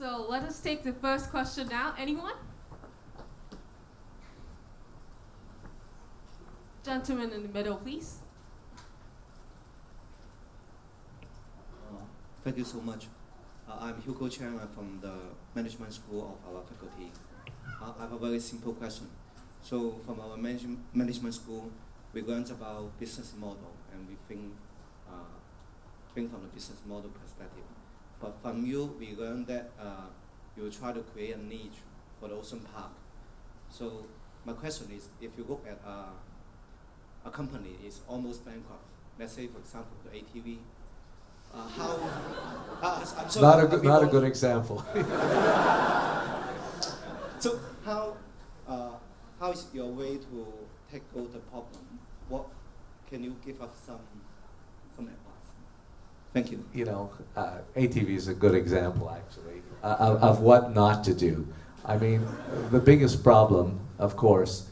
So let us take the first question now. Anyone? Gentleman in the middle, please. Thank you so much. I'm Hugo Chang. I'm from the management school of our faculty. I have a very simple question. So from our management school, we learned about business model, and we think from the business model perspective. But from you, we learned that you try to create a niche for the ocean park. So my question is, if you look at a company is almost bankrupt, let's say for example the ATV, how? I'm sorry, Not a good example. So how is your way to tackle the problem? What can you give us some advice? Thank you. You know, ATV is a good example, actually, of what not to do. I mean, the biggest problem, of course,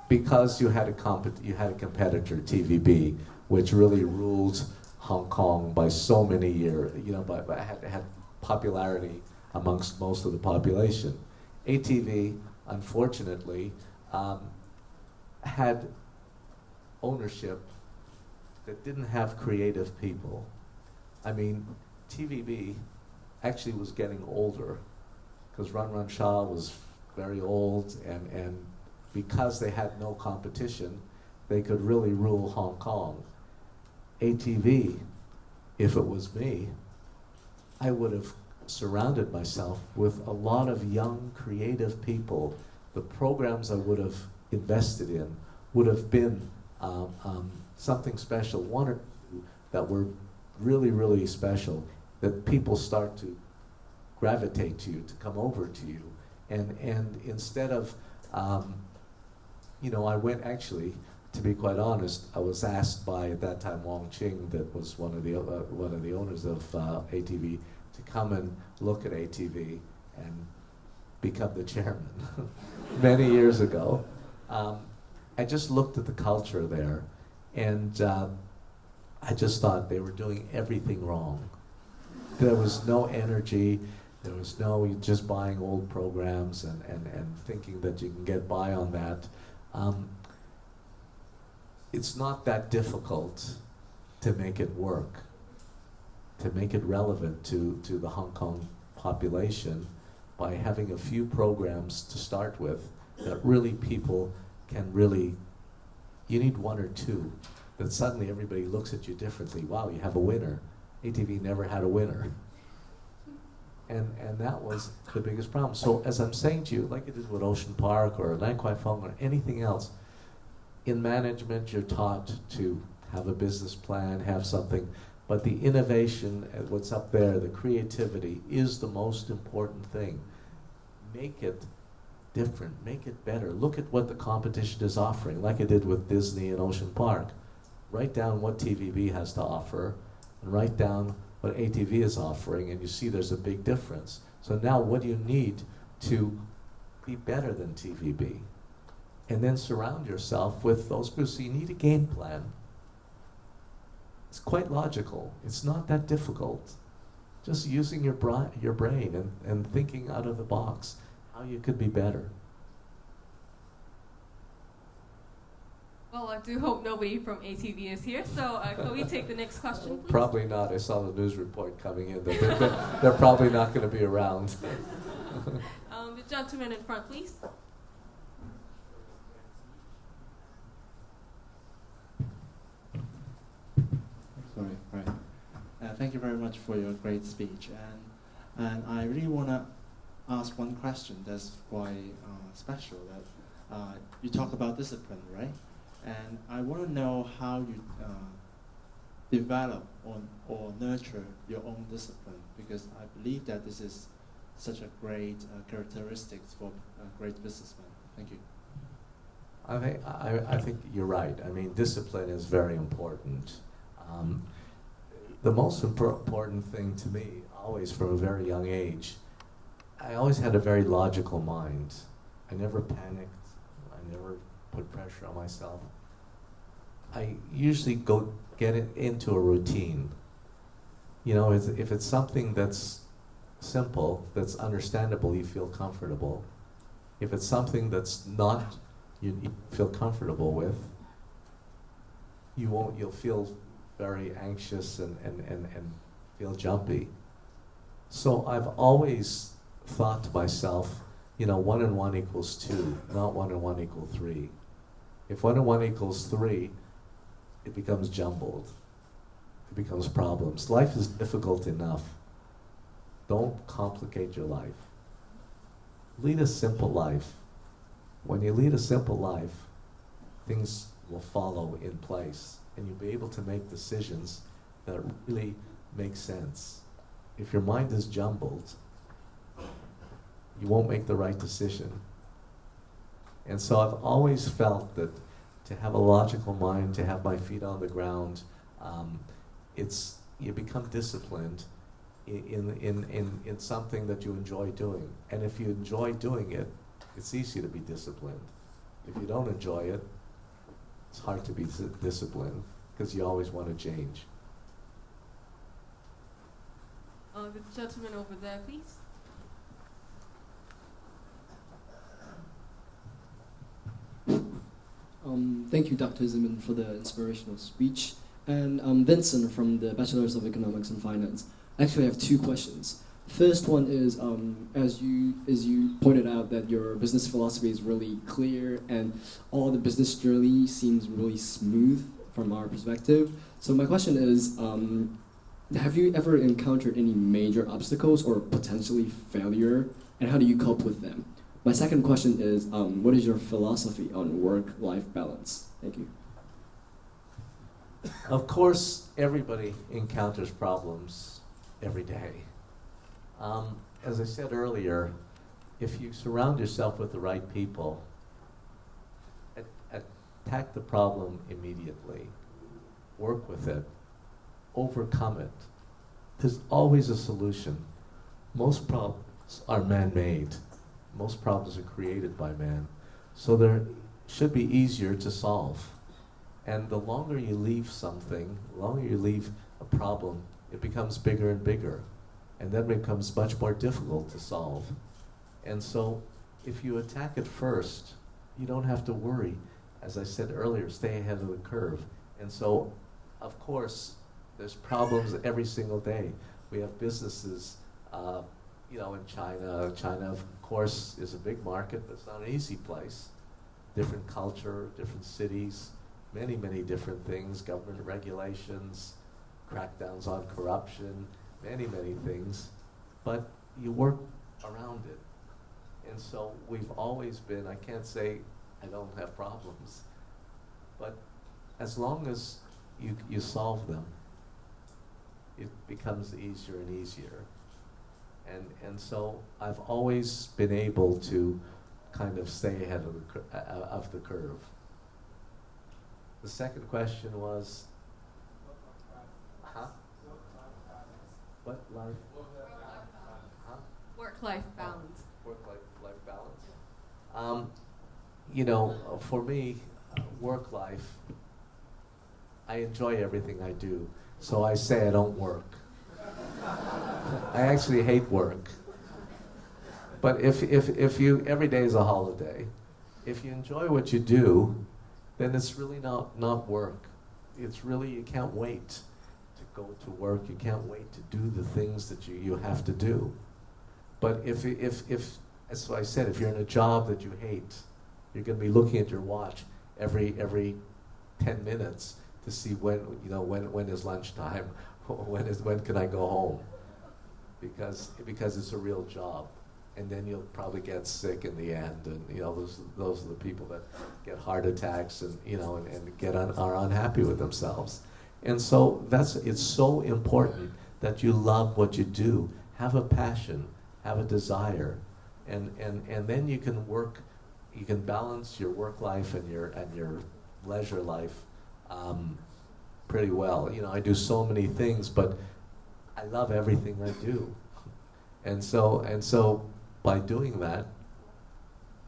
because you had a competitor, TVB, which really ruled Hong Kong by so many years, you know, but had popularity amongst most of the population. ATV, unfortunately, had ownership that didn't have creative people. I mean, TVB actually was getting older because Run Run Shaw was very old, and because they had no competition, they could really rule Hong Kong. ATV, if it was me, I would have surrounded myself with a lot of young, creative people. The programs I would have invested in would have been something special, one or two that were really, really special, that people start to gravitate to you, to come over to you. And instead of, you know, I went actually, to be quite honest, I was asked by, at that time, Wang, that was one of the owners of ATV, to come and look at ATV and become the chairman many years ago. I just looked at the culture there, and I just thought they were doing everything wrong. There was no energy, there was no just buying old programs and thinking that you can get by on that. It's not that difficult to make it work, to make it relevant to the Hong Kong population by having a few programs to start with that really people can really, you need one or two, that suddenly everybody looks at you differently. Wow, you have a winner. ATV never had a winner. And that was the biggest problem. So as I'm saying to you, like it is with Ocean Park or Lan Kwai Fong or anything else, in management you're taught to have a business plan, have something, but the innovation, what's up there, the creativity is the most important thing. Make it different, make it better. Look at what the competition is offering, like I did with Disney and Ocean Park. Write down what TVB has to offer, and write down what ATV is offering, and you see there's a big difference. So now what do you need to be better than TVB? And then surround yourself with those groups. So you need a game plan. It's quite logical. It's not that difficult. Just using your brain and thinking out of the box how you could be better. Well, I do hope nobody from ATV is here, so can we take the next question, please? Probably not. I saw the news report coming in that they're probably not going to be around. The gentleman in front, please. Sorry, right. Thank you very much for your great speech, and I really want to ask one question that's quite special. That you talk about discipline, right? And I want to know how you develop or nurture your own discipline, because I believe that this is such a great characteristics for a great businessman. Thank you. I think you're right. I mean, discipline is very important. The most important thing to me, always from a very young age, I always had a very logical mind. I never panicked. I never put pressure on myself. I usually get it into a routine. You know, if it's something that's simple, that's understandable, you feel comfortable. If it's something that's not, you feel comfortable with, you'll feel very anxious and feel jumpy. So I've always thought to myself, 1 and 1 equals 2, not 1 and 1 equal 3. If 1 and 1 equals 3, it becomes jumbled. It becomes problems. Life is difficult enough. Don't complicate your life. Lead a simple life. When you lead a simple life, things will follow in place, and you'll be able to make decisions that really make sense. If your mind is jumbled, you won't make the right decision. And so I've always felt that to have a logical mind, to have my feet on the ground, you become disciplined in something that you enjoy doing. And if you enjoy doing it, it's easy to be disciplined. If you don't enjoy it, it's hard to be disciplined because you always want to change. The gentleman over there, please. Thank you, Dr. Zeman, for the inspirational speech. And Vincent from the Bachelor's of Economics and Finance. Actually, I have 2 questions. First one is, as you pointed out, that your business philosophy is really clear and all the business journey seems really smooth from our perspective. So my question is, have you ever encountered any major obstacles or potentially failure, and how do you cope with them? My second question is, what is your philosophy on work-life balance? Thank you. Of course, everybody encounters problems every day. As I said earlier, if you surround yourself with the right people, attack the problem immediately, work with it, overcome it. There's always a solution. Most problems are man-made. Most problems are created by man. So they should be easier to solve. And the longer you leave something, the longer you leave a problem, it becomes bigger and bigger. And then it becomes much more difficult to solve. And so if you attack it first, you don't have to worry. As I said earlier, stay ahead of the curve. And so, of course, there's problems every single day. We have businesses, in China. China, of course, is a big market, but it's not an easy place. Different culture, different cities, many, many different things, government regulations, crackdowns on corruption, many, many things. But you work around it. And so we've always been, I can't say I don't have problems, but as long as you solve them, it becomes easier and easier. And so I've always been able to kind of stay ahead of the curve. The second question was, what life? Work-life balance. Work-life balance. For me, work-life, I enjoy everything I do. So I say I don't work. I actually hate work. But if you, every day is a holiday. If you enjoy what you do, then it's really not work. It's really, you can't wait to go to work. You can't wait to do the things that you have to do. But if as I said, if you're in a job that you hate, you're going to be looking at your watch every 10 minutes to see when is lunchtime, when can I go home, because it's a real job, and then you'll probably get sick in the end, and those are the people that get heart attacks and are unhappy with themselves, and so it's so important that you love what you do, have a passion, have a desire, and then you can work. You can balance your work life and your leisure life pretty well. I do so many things, but I love everything I do, and so by doing that,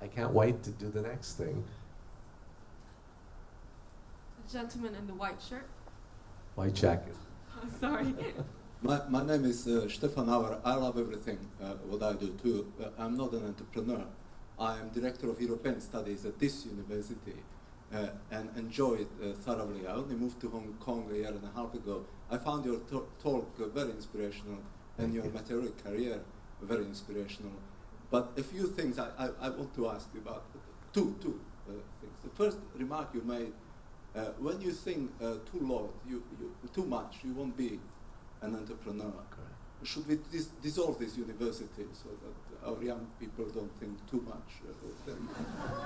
I can't wait to do the next thing. The gentleman in the white shirt. White jacket. Sorry. My name is Stefan Auer. I love everything what I do too. I'm not an entrepreneur. I am director of European Studies at this university and enjoy it thoroughly. I only moved to Hong Kong a year and a half ago. I found your talk very inspirational and your meteoric career very inspirational. But a few things I want to ask you about. Two things. The first remark you made, when you think too much, you won't be an entrepreneur. Correct. Should we dissolve this university so that our young people don't think too much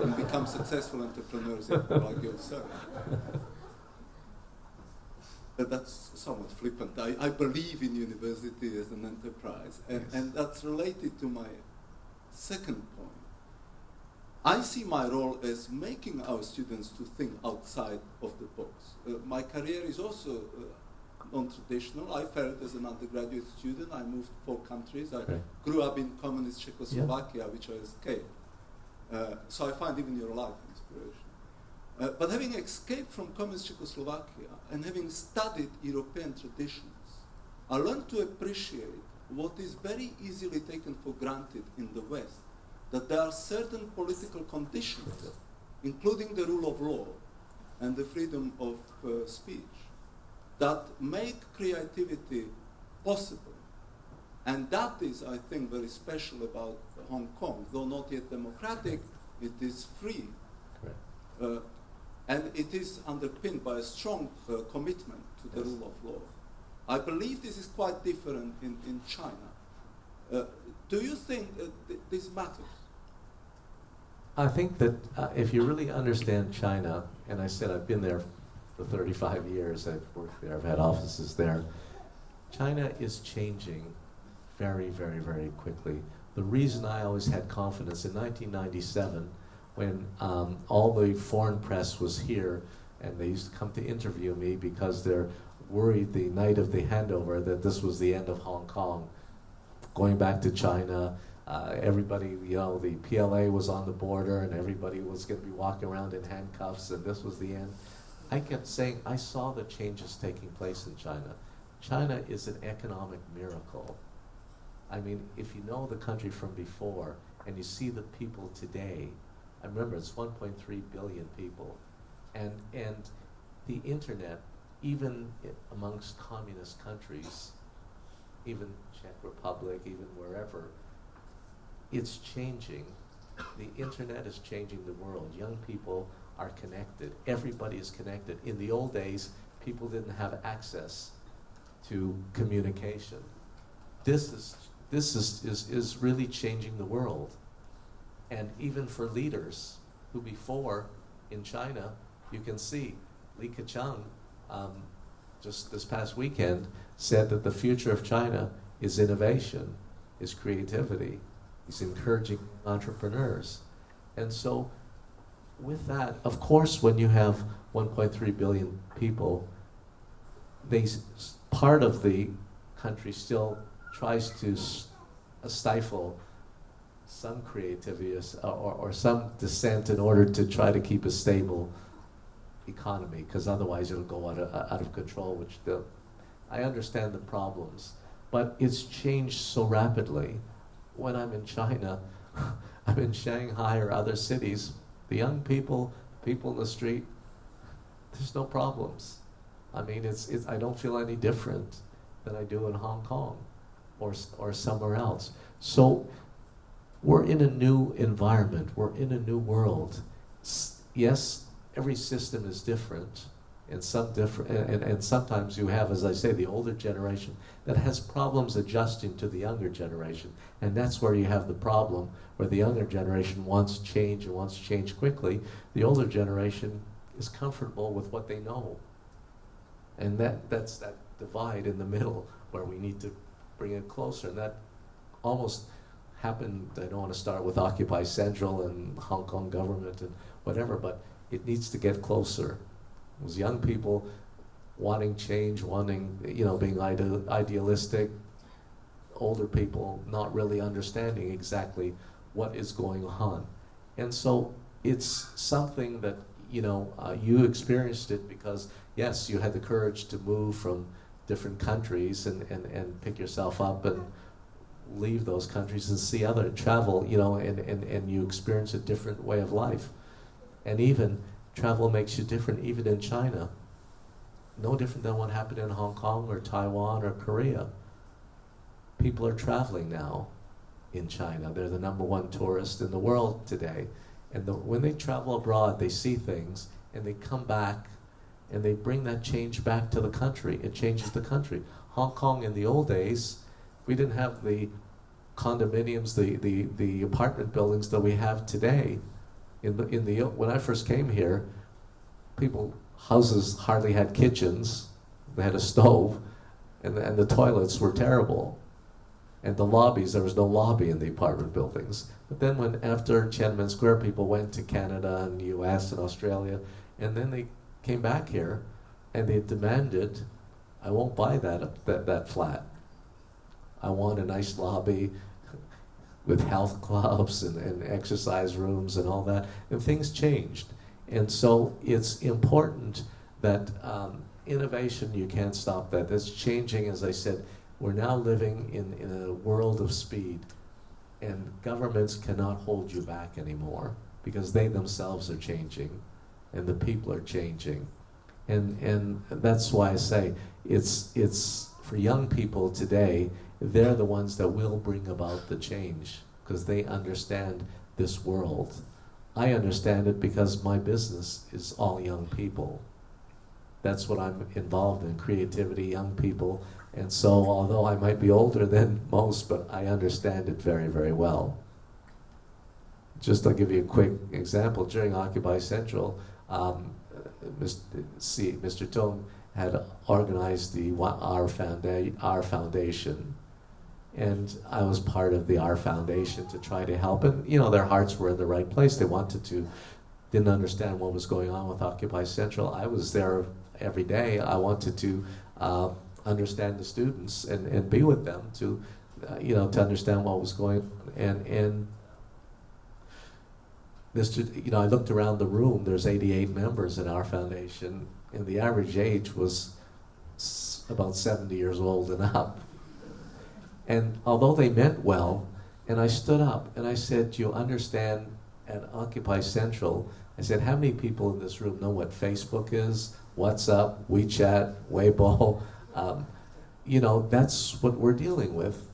and become successful entrepreneurs like yourself? But that's somewhat flippant. I believe in university as an enterprise, and that's related to my second point. I see my role as making our students to think outside of the box. My career is also non-traditional. I failed as an undergraduate student. I moved 4 countries. I grew up in communist Czechoslovakia, which I escaped. So I find even your life inspiration. But having escaped from communist Czechoslovakia and having studied European traditions, I learned to appreciate what is very easily taken for granted in the West, that there are certain political conditions, including the rule of law and the freedom of speech, that make creativity possible. And that is, I think, very special about Hong Kong. Though not yet democratic, it is free. And it is underpinned by a strong commitment to the rule of law. I believe this is quite different in China. Do you think this matters? I think that if you really understand China, and I said I've been there for 35 years, I've worked there, I've had offices there. China is changing very, very, very quickly. The reason I always had confidence, in 1997, when all the foreign press was here, and they used to come to interview me because they're worried the night of the handover that this was the end of Hong Kong. Going back to China, everybody, the PLA was on the border and everybody was going to be walking around in handcuffs and this was the end. I kept saying, I saw the changes taking place in China. China is an economic miracle. I mean, if you know the country from before and you see the people today, I remember it's 1.3 billion people. And the internet, even amongst communist countries, even Czech Republic, even wherever, it's changing. The internet is changing the world. Young people are connected. Everybody is connected. In the old days, people didn't have access to communication. This is really changing the world. And even for leaders who before in China, you can see Li Keqiang just this past weekend said that the future of China is innovation, is creativity. He's encouraging entrepreneurs. And so with that, of course, when you have 1.3 billion people, part of the country still tries to stifle some creativity or some dissent in order to try to keep a stable economy, because otherwise it'll go out of control, I understand the problems, but it's changed so rapidly. When I'm in China, I'm in Shanghai or other cities, the young people in the street, there's no problems. I mean, I don't feel any different than I do in Hong Kong or somewhere else. So we're in a new environment, we're in a new world. Yes, every system is different, and sometimes you have, as I say, the older generation that has problems adjusting to the younger generation, and that's where you have the problem, where the younger generation wants change and wants change quickly. The older generation is comfortable with what they know, and that's that divide in the middle where we need to bring it closer, and that almost happened. I don't want to start with Occupy Central and Hong Kong government and whatever, but it needs to get closer. It was young people wanting change, being idealistic, older people not really understanding exactly what is going on. And so it's something that, you experienced it because, yes, you had the courage to move from different countries and pick yourself up and leave those countries and see other travel, you know, and you experience a different way of life. And even travel makes you different even in China. No different than what happened in Hong Kong or Taiwan or Korea. People are traveling now in China. They're the #1 tourist in the world today. And when they travel abroad, they see things and they come back and they bring that change back to the country. It changes the country. Hong Kong in the old days, we didn't have the condominiums, the apartment buildings that we have today. When I first came here, houses hardly had kitchens. They had a stove, and the toilets were terrible. And the lobbies, there was no lobby in the apartment buildings. But then after Tiananmen Square, people went to Canada and the US and Australia, and then they came back here and they demanded, I won't buy that flat. I want a nice lobby with health clubs and exercise rooms and all that. And things changed. And so it's important that innovation, you can't stop that. That's changing, as I said. We're now living in a world of speed. And governments cannot hold you back anymore because they themselves are changing and the people are changing. And that's why I say it's for young people today, they're the ones that will bring about the change because they understand this world. I understand it because my business is all young people. That's what I'm involved in, creativity, young people. And so although I might be older than most, but I understand it very, very well. Just I'll give you a quick example. During Occupy Central, Mr. Tung had organized our foundation. And I was part of the R Foundation to try to help. And, you know, their hearts were in the right place. They wanted to, didn't understand what was going on with Occupy Central. I was there every day. I wanted to understand the students and be with them to, to understand what was going on. And I looked around the room. There's 88 members in our foundation, and the average age was about 70 years old and up. And although they meant well, and I stood up and I said, "Do you understand at Occupy Central?" I said, "How many people in this room know what Facebook is, WhatsApp, WeChat, Weibo?" That's what we're dealing with,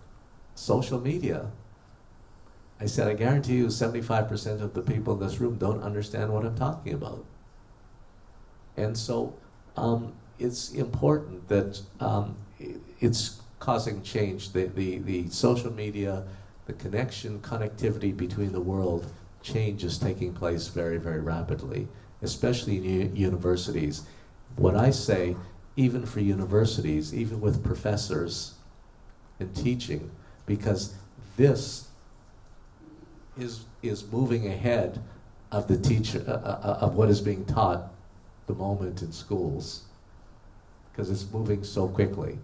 social media. I said, I guarantee you 75% of the people in this room don't understand what I'm talking about. And so it's important that it's causing change. The social media, the connectivity between the world, change is taking place very, very rapidly, especially in universities. What I say, even for universities, even with professors and teaching, because this is moving ahead of the of what is being taught the moment in schools, because it's moving so quickly.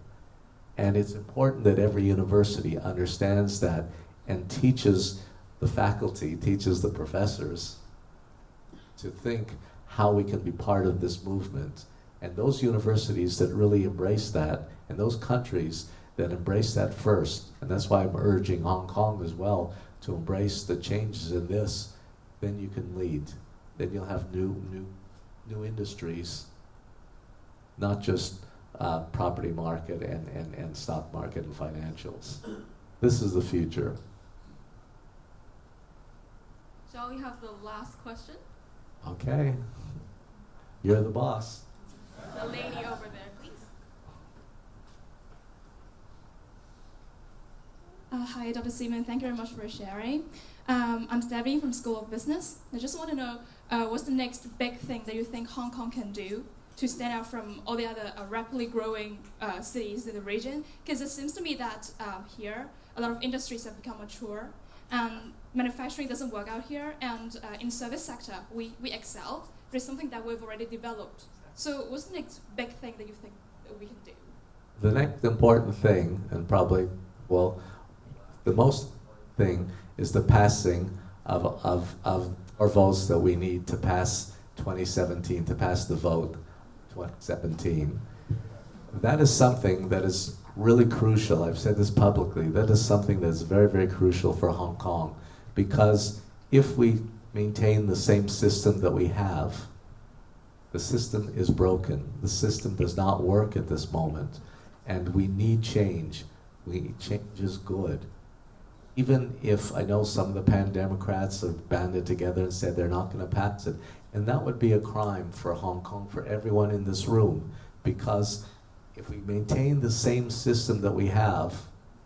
And it's important that every university understands that and teaches the faculty, teaches the professors to think how we can be part of this movement. And those universities that really embrace that, and those countries that embrace that first, and that's why I'm urging Hong Kong as well to embrace the changes in this, then you can lead. Then you'll have new industries, not just property market and stock market and financials. This is the future. Shall we have the last question? Okay. You're the boss. The lady over there, please. Hi, Dr. Zeman. Thank you very much for sharing. I'm Debbie from School of Business. I just want to know what's the next big thing that you think Hong Kong can do to stand out from all the other rapidly growing cities in the region? Because it seems to me that here, a lot of industries have become mature, and manufacturing doesn't work out here, and in service sector, we excel, but it's something that we've already developed. So what's the next big thing that you think that we can do? The next important thing, and probably, the most thing, is the passing of our votes that we need to pass 2017, to pass the vote 2017. that is something that is really crucial. I've said this publicly. That is something that is very, very crucial for Hong Kong, because if we maintain the same system that we have, the system is broken. The system does not work at this moment, and we need change. Change is good. Even if I know some of the pan-democrats have banded together and said they're not going to pass it, and that would be a crime for Hong Kong, for everyone in this room, because if we maintain the same system that we have,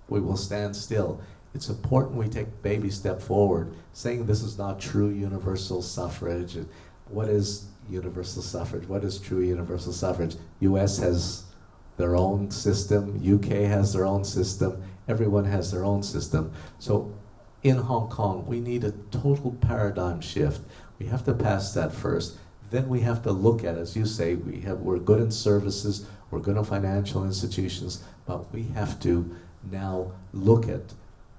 we will stand still. It's important we take a baby step forward, saying this is not true universal suffrage. What is universal suffrage? What is true universal suffrage? US has their own system, UK has their own system, everyone has their own system. So in Hong Kong, we need a total paradigm shift. We have to pass that first. Then we have to look at, as you say, we're good in services, we're good in financial institutions, but we have to now look at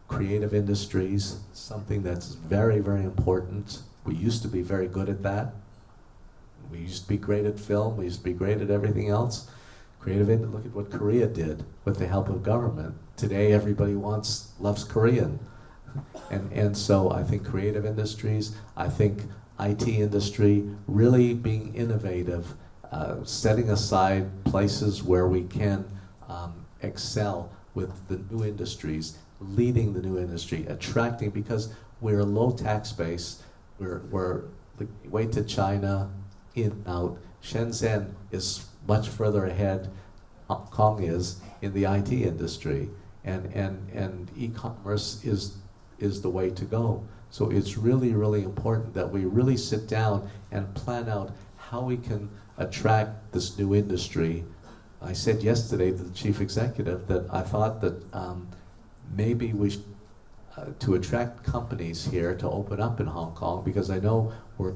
creative industries, something that's very, very important. We used to be very good at that. We used to be great at film, we used to be great at everything else. Look at what Korea did with the help of government. Today everybody loves Korean. And so I think creative industries, I think IT industry, really being innovative, setting aside places where we can excel with the new industries, leading the new industry, attracting, because we're a low tax base, we're the way to China, in and out. Shenzhen is much further ahead, Hong Kong is, in the IT industry, and e-commerce is the way to go. So it's really, really important that we really sit down and plan out how we can attract this new industry. I said yesterday to the chief executive that I thought that maybe we should, to attract companies here to open up in Hong Kong, because I know we're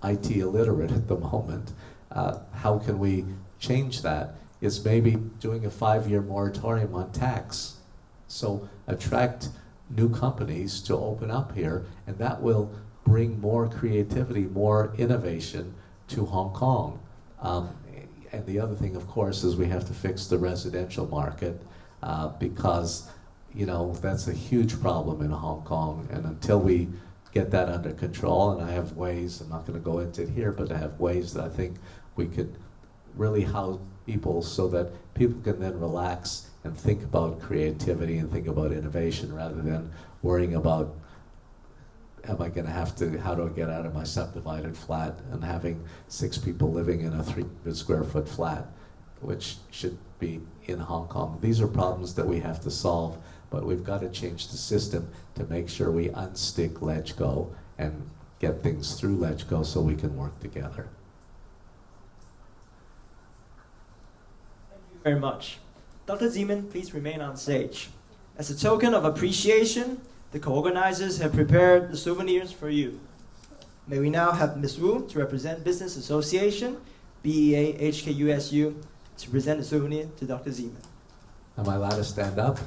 IT illiterate at the moment. How can we change that? It's maybe doing a 5-year moratorium on tax. So attract new companies to open up here, and that will bring more creativity, more innovation to Hong Kong. And the other thing, of course, is we have to fix the residential market, because that's a huge problem in Hong Kong, and until we get that under control, and I have ways, I'm not going to go into it here, but I have ways that I think we could really house people so that people can then relax and think about creativity and think about innovation rather than worrying about, how do I get out of my subdivided flat and having 6 people living in a 300 square foot flat, which should be in Hong Kong. These are problems that we have to solve, but we've got to change the system to make sure we unstick LegCo and get things through LegCo so we can work together. Thank you very much. Dr. Zeman, please remain on stage. As a token of appreciation, the co-organizers have prepared the souvenirs for you. May we now have Ms. Wu to represent Business Association, BEA HKUSU, to present the souvenir to Dr. Zeman. Am I allowed to stand up?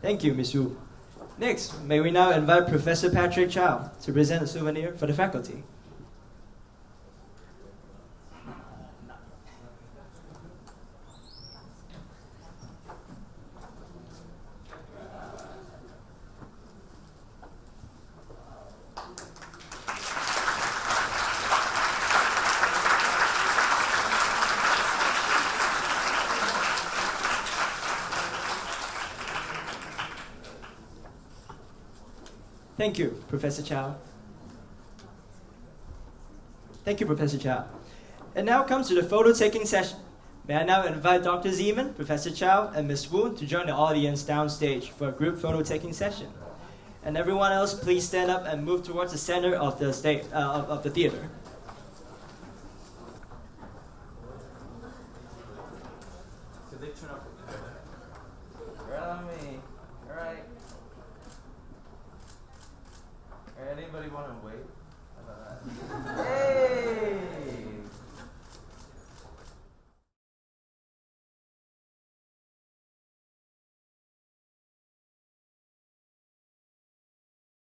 Thank you, Ms. Wu. Next, may we now invite Professor Patrick Chow to present a souvenir for the faculty. Thank you, Professor Chow. Thank you, Professor Chow. And now comes to the photo-taking session. May I now invite Dr. Zeman, Professor Chow, and Ms. Wu to join the audience downstage for a group photo-taking session. And everyone else, please stand up and move towards the center of the stage, of the theater. Anybody want to wait? How about that? Hey!